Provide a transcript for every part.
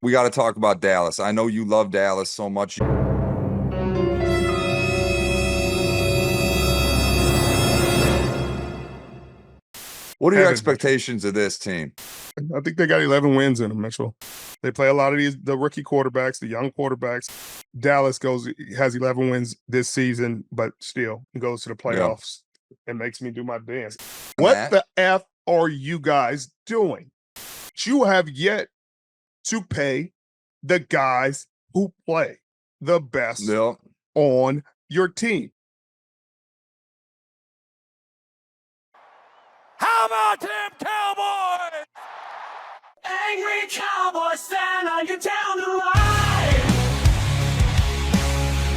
We got to talk about Dallas. I know you love Dallas so much. What are your expectations of this team? I think they got 11 wins in them, Mitchell. They play a lot of the rookie quarterbacks, the young quarterbacks. Dallas has 11 wins this season, but still goes to the playoffs. It makes me do my dance. What the F are you guys doing? You have yet to pay the guys who play the best on your team. How about them Cowboys? Angry Cowboys fan, are you down the line?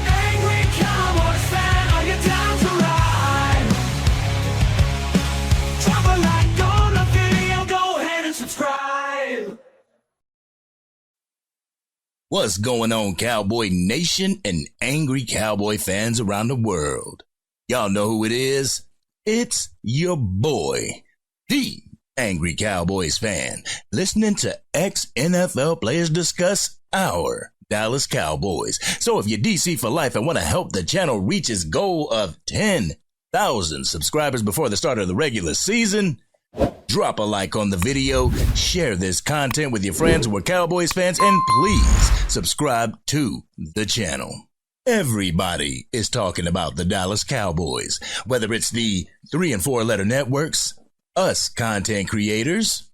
Angry Cowboys fan, are you down to ride? Drop a like on the video, go ahead and subscribe. What's going on, Cowboy Nation and angry Cowboy fans around the world? Y'all know who it is? It's your boy, the Angry Cowboys fan, listening to ex-NFL players discuss our Dallas Cowboys. So if you're DC for life and want to help the channel reach its goal of 10,000 subscribers before the start of the regular season, drop a like on the video, share this content with your friends who are Cowboys fans, and please subscribe to the channel. Everybody is talking about the Dallas Cowboys, whether it's the 3 and 4 letter networks, us content creators,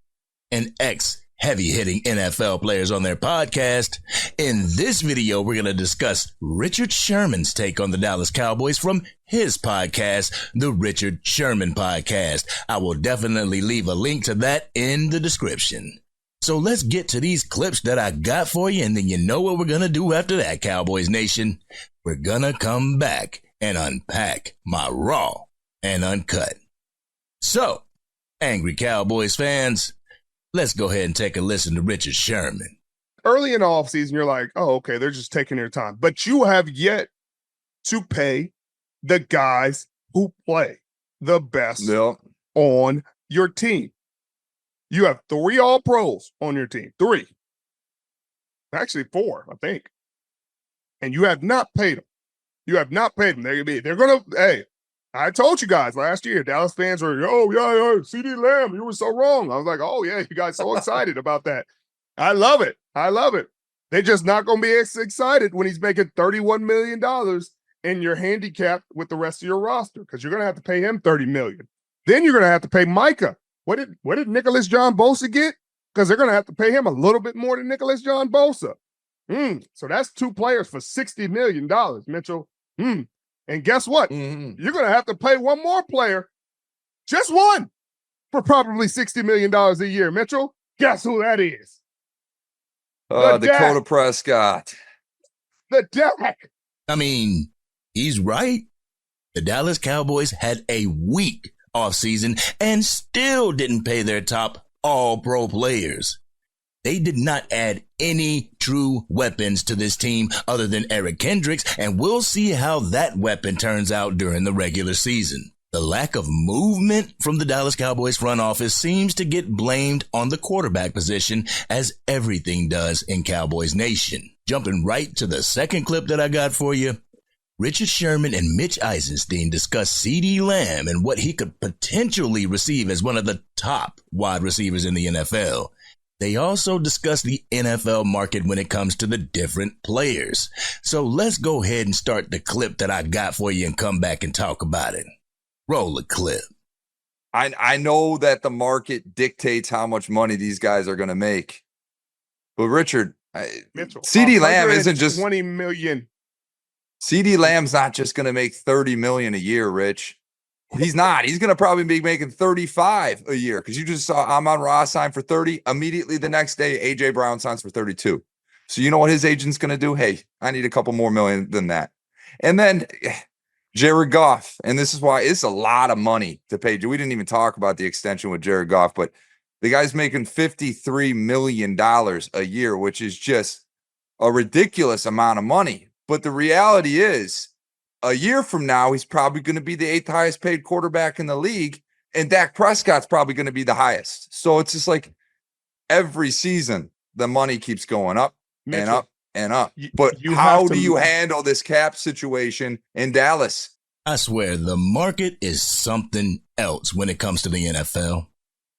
and ex-heavy-hitting NFL players on their podcast. In this video, we're going to discuss Richard Sherman's take on the Dallas Cowboys from his podcast, the Richard Sherman Podcast. I will definitely leave a link to that in the description. So let's get to these clips that I got for you, and then you know what we're going to do after that, Cowboys Nation. We're going to come back and unpack my Raw and Uncut. So, angry Cowboys fans, let's go ahead and take a listen to Richard Sherman. Early in the offseason, you're like, oh, okay, they're just taking their time. But you have yet to pay the guys who play the best on your team. You have 3 All-Pros on your team. 3. Actually, 4, I think. And you have not paid them. You have not paid them. They're going to, hey, I told you guys last year, Dallas fans were, yeah, CD Lamb, you were so wrong. I was like, oh, yeah, you guys so excited about that. I love it. I love it. They're just not going to be as excited when he's making $31 million and you're handicapped with the rest of your roster because you're going to have to pay him $30 million. Then you're going to have to pay Micah. What did Nicholas John Bosa get? Because they're going to have to pay him a little bit more than Nicholas John Bosa. So that's 2 players for $60 million, Mitchell. And guess what? You're going to have to pay one more player, just one, for probably $60 million a year, Mitchell. Guess who that is? Dakota Prescott. The Dak. I mean, he's right. The Dallas Cowboys had a weak offseason and still didn't pay their top all-pro players. They did not add any true weapons to this team other than Eric Kendricks, and we'll see how that weapon turns out during the regular season. The lack of movement from the Dallas Cowboys front office seems to get blamed on the quarterback position, as everything does in Cowboys Nation. Jumping right to the second clip that I got for you, Richard Sherman and Mitch Eisenstien discuss CD Lamb and what he could potentially receive as one of the top wide receivers in the NFL. They also discuss the NFL market when it comes to the different players. So let's go ahead and start the clip that I got for you and come back and talk about it. Roll the clip. I know that the market dictates how much money these guys are going to make. But Richard, CD Lamb isn't just $20 million. CD Lamb's not just going to make $30 million a year, Rich. He's not. He's going to probably be making 35 a year because you just saw Amon-Ra sign for 30. Immediately the next day, A.J. Brown signs for 32. So you know what his agent's going to do? Hey, I need a couple more million than that. And then Jared Goff. And this is why it's a lot of money to pay. We didn't even talk about the extension with Jared Goff, but the guy's making $53 million a year, which is just a ridiculous amount of money. But the reality is, a year from now, he's probably going to be the 8th highest paid quarterback in the league, and Dak Prescott's probably going to be the highest. So it's just like every season, the money keeps going up Mitchell, and up and up. But how do you handle this cap situation in Dallas? I swear the market is something else when it comes to the NFL.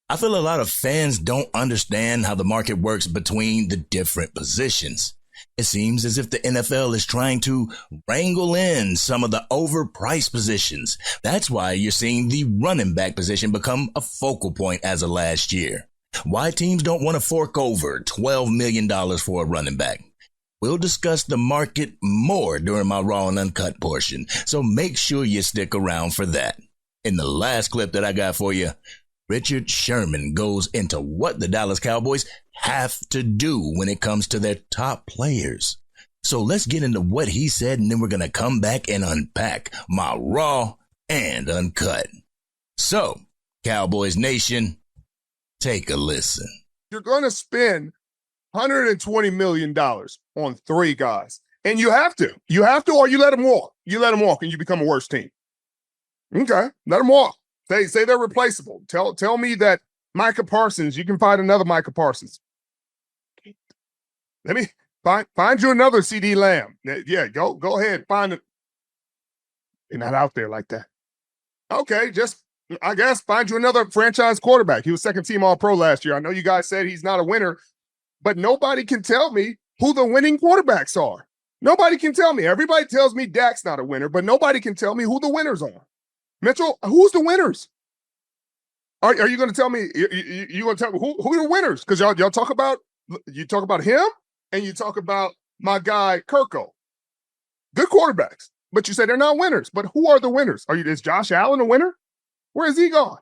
I feel a lot of fans don't understand how the market works between the different positions. It seems as if the NFL is trying to wrangle in some of the overpriced positions. That's why you're seeing the running back position become a focal point as of last year. Why teams don't want to fork over $12 million for a running back. We'll discuss the market more during my Raw and Uncut portion, so make sure you stick around for that. In the last clip that I got for you, Richard Sherman goes into what the Dallas Cowboys have to do when it comes to their top players. So let's get into what he said, and then we're going to come back and unpack my Raw and Uncut. So, Cowboys Nation, take a listen. You're going to spend $120 million on 3 guys. And you have to. You have to, or you let them walk. You let them walk and you become a worse team. Okay, let them walk. Say they're replaceable. Tell me that Micah Parsons, you can find another Micah Parsons. Let me find you another CD Lamb. Yeah, go ahead, find it. They're not out there like that. Okay, just, I guess, find you another franchise quarterback. He was second team All-Pro last year. I know you guys said he's not a winner, but nobody can tell me who the winning quarterbacks are. Nobody can tell me. Everybody tells me Dak's not a winner, but nobody can tell me who the winners are. Mitchell, who's the winners? Are you going to tell me? You going to tell me who are the winners? Because y'all talk about him and you talk about my guy Kirko. Good quarterbacks, but you say they're not winners. But who are the winners? Is Josh Allen a winner? Where is he gone?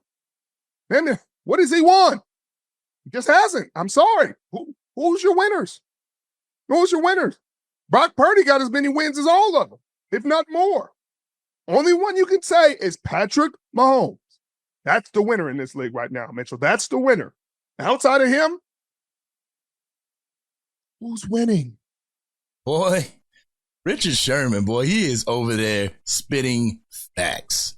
Man, what has he won? He just hasn't. I'm sorry. Who's your winners? Who's your winners? Brock Purdy got as many wins as all of them, if not more. Only one you can say is Patrick Mahomes. That's the winner in this league right now, Mitchell. That's the winner. Outside of him, who's winning? Boy, Richard Sherman, boy, he is over there spitting facts.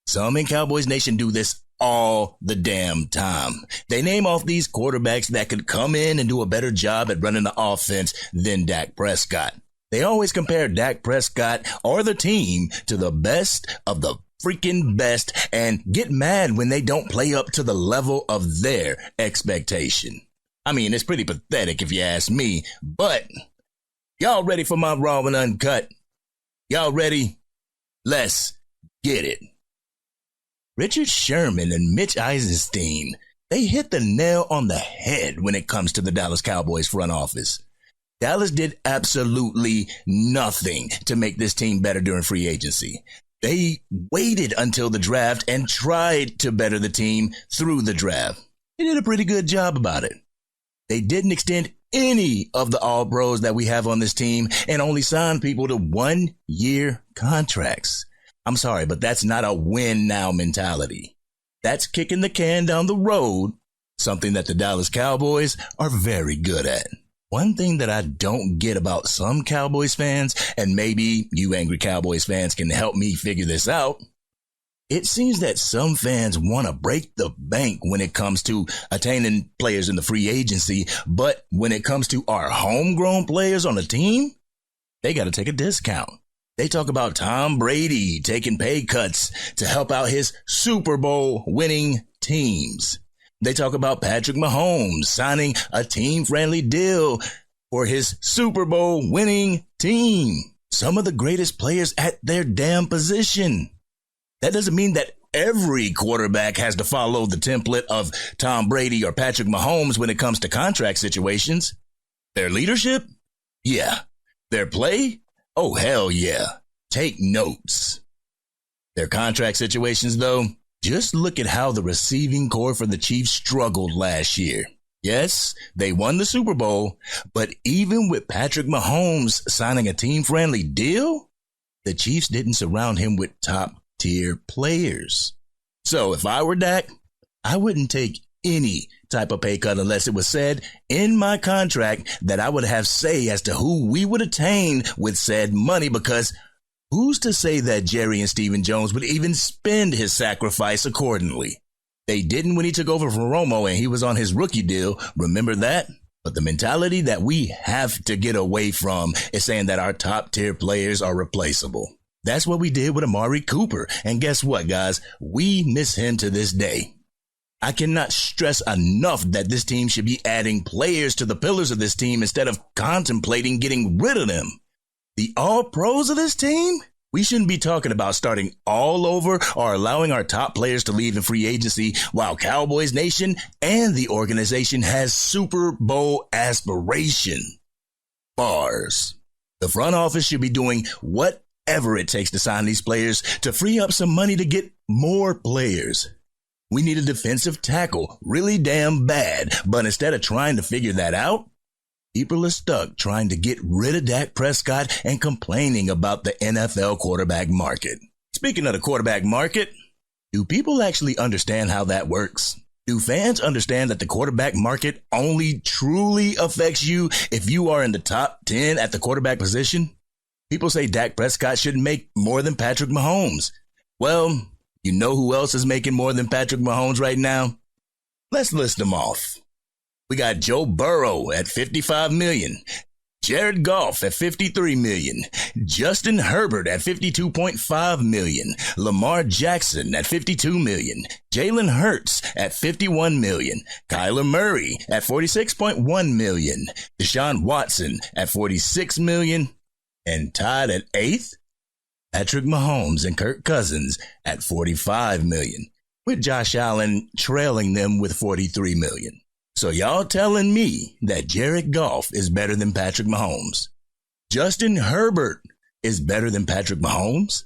Some in Cowboys Nation do this all the damn time. They name off these quarterbacks that could come in and do a better job at running the offense than Dak Prescott. They always compare Dak Prescott or the team to the best of the freaking best and get mad when they don't play up to the level of their expectation. I mean, it's pretty pathetic if you ask me, but y'all ready for my Raw and Uncut? Y'all ready? Let's get it. Richard Sherman and Mitch Eisenstien, they hit the nail on the head when it comes to the Dallas Cowboys front office. Dallas did absolutely nothing to make this team better during free agency. They waited until the draft and tried to better the team through the draft. They did a pretty good job about it. They didn't extend any of the All-Pros that we have on this team and only signed people to 1-year contracts. I'm sorry, but that's not a win now mentality. That's kicking the can down the road, something that the Dallas Cowboys are very good at. One thing that I don't get about some Cowboys fans, and maybe you angry Cowboys fans can help me figure this out, it seems that some fans want to break the bank when it comes to attaining players in the free agency, but when it comes to our homegrown players on the team, they got to take a discount. They talk about Tom Brady taking pay cuts to help out his Super Bowl winning teams. They talk about Patrick Mahomes signing a team-friendly deal for his Super Bowl winning team. Some of the greatest players at their damn position. That doesn't mean that every quarterback has to follow the template of Tom Brady or Patrick Mahomes when it comes to contract situations. Their leadership? Yeah. Their play? Oh, hell yeah. Take notes. Their contract situations, though? Just look at how the receiving core for the Chiefs struggled last year. Yes, they won the Super Bowl, but even with Patrick Mahomes signing a team-friendly deal, the Chiefs didn't surround him with top-tier players. So if I were Dak, I wouldn't take any type of pay cut unless it was said in my contract that I would have say as to who we would attain with said money, because who's to say that Jerry and Stephen Jones would even spend his sacrifice accordingly? They didn't when he took over from Romo and he was on his rookie deal. Remember that? But the mentality that we have to get away from is saying that our top tier players are replaceable. That's what we did with Amari Cooper. And guess what, guys? We miss him to this day. I cannot stress enough that this team should be adding players to the pillars of this team instead of contemplating getting rid of them. The all-pros of this team? We shouldn't be talking about starting all over or allowing our top players to leave in free agency while Cowboys Nation and the organization has Super Bowl aspiration. Bars. The front office should be doing whatever it takes to sign these players to free up some money to get more players. We need a defensive tackle really damn bad, but instead of trying to figure that out, people are stuck trying to get rid of Dak Prescott and complaining about the NFL quarterback market. Speaking of the quarterback market, do people actually understand how that works? Do fans understand that the quarterback market only truly affects you if you are in the top 10 at the quarterback position? People say Dak Prescott shouldn't make more than Patrick Mahomes. Well, you know who else is making more than Patrick Mahomes right now? Let's list them off. We got Joe Burrow at $55 million, Jared Goff at $53 million, Justin Herbert at $52.5 million, Lamar Jackson at $52 million, Jalen Hurts at $51 million, Kyler Murray at $46.1 million, Deshaun Watson at $46 million, and tied at 8th, Patrick Mahomes and Kirk Cousins at $45 million, with Josh Allen trailing them with $43 million. So y'all telling me that Jared Goff is better than Patrick Mahomes? Justin Herbert is better than Patrick Mahomes?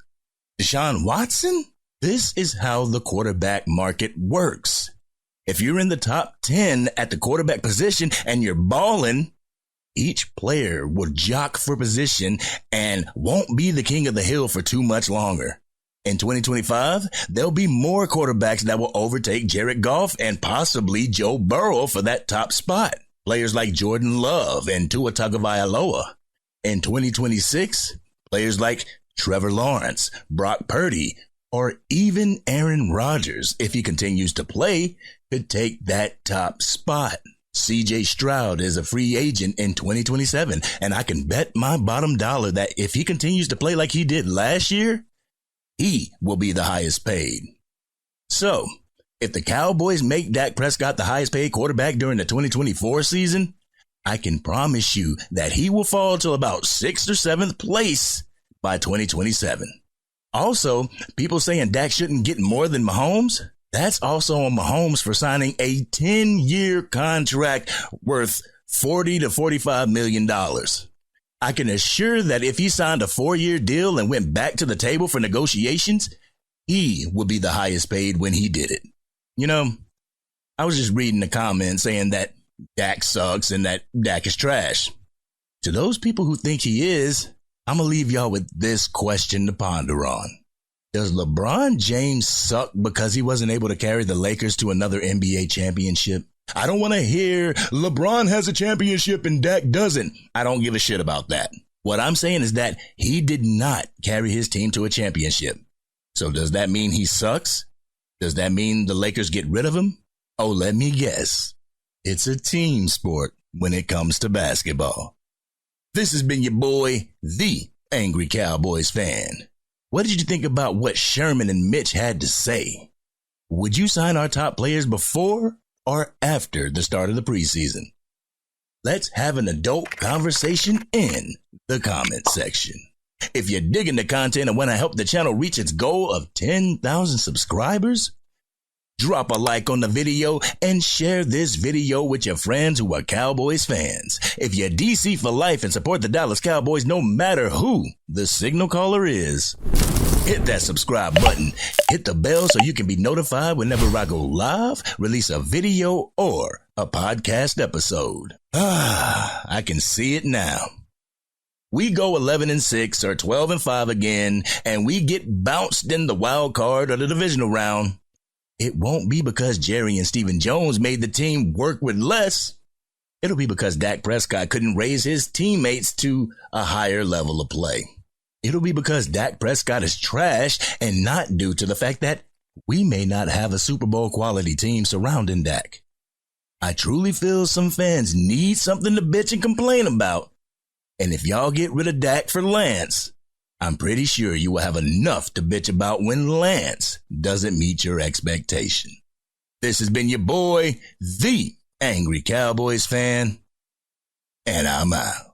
Deshaun Watson? This is how the quarterback market works. If you're in the top 10 at the quarterback position and you're balling, each player will jock for position and won't be the king of the hill for too much longer. In 2025, there'll be more quarterbacks that will overtake Jared Goff and possibly Joe Burrow for that top spot. Players like Jordan Love and Tua Tagovailoa. In 2026, players like Trevor Lawrence, Brock Purdy, or even Aaron Rodgers, if he continues to play, could take that top spot. CJ Stroud is a free agent in 2027, and I can bet my bottom dollar that if he continues to play like he did last year, he will be the highest paid. So, if the Cowboys make Dak Prescott the highest paid quarterback during the 2024 season, I can promise you that he will fall to about 6th or 7th place by 2027. Also, people saying Dak shouldn't get more than Mahomes, that's also on Mahomes for signing a 10-year contract worth $40 to $45 million. I can assure that if he signed a 4-year deal and went back to the table for negotiations, he would be the highest paid when he did it. You know, I was just reading the comments saying that Dak sucks and that Dak is trash. To those people who think he is, I'm going to leave y'all with this question to ponder on. Does LeBron James suck because he wasn't able to carry the Lakers to another NBA championship? I don't want to hear LeBron has a championship and Dak doesn't. I don't give a shit about that. What I'm saying is that he did not carry his team to a championship. So does that mean he sucks? Does that mean the Lakers get rid of him? Oh, let me guess. It's a team sport when it comes to basketball. This has been your boy, the Angry Cowboys fan. What did you think about what Sherman and Mitch had to say? Would you sign our top players before or after the start of the preseason? Let's have an adult conversation in the comment section. If you're digging the content and want to help the channel reach its goal of 10,000 subscribers, drop a like on the video and share this video with your friends who are Cowboys fans. If you're DC for life and support the Dallas Cowboys no matter who the signal caller is, hit that subscribe button. Hit the bell so you can be notified whenever I go live, release a video or a podcast episode. I can see it now. We go 11-6 or 12-5 again, and we get bounced in the wild card or the divisional round. It won't be because Jerry and Stephen Jones made the team work with less. It'll be because Dak Prescott couldn't raise his teammates to a higher level of play. It'll be because Dak Prescott is trash and not due to the fact that we may not have a Super Bowl quality team surrounding Dak. I truly feel some fans need something to bitch and complain about. And if y'all get rid of Dak for Lance, I'm pretty sure you will have enough to bitch about when Lance doesn't meet your expectation. This has been your boy, the Angry Cowboys fan, and I'm out.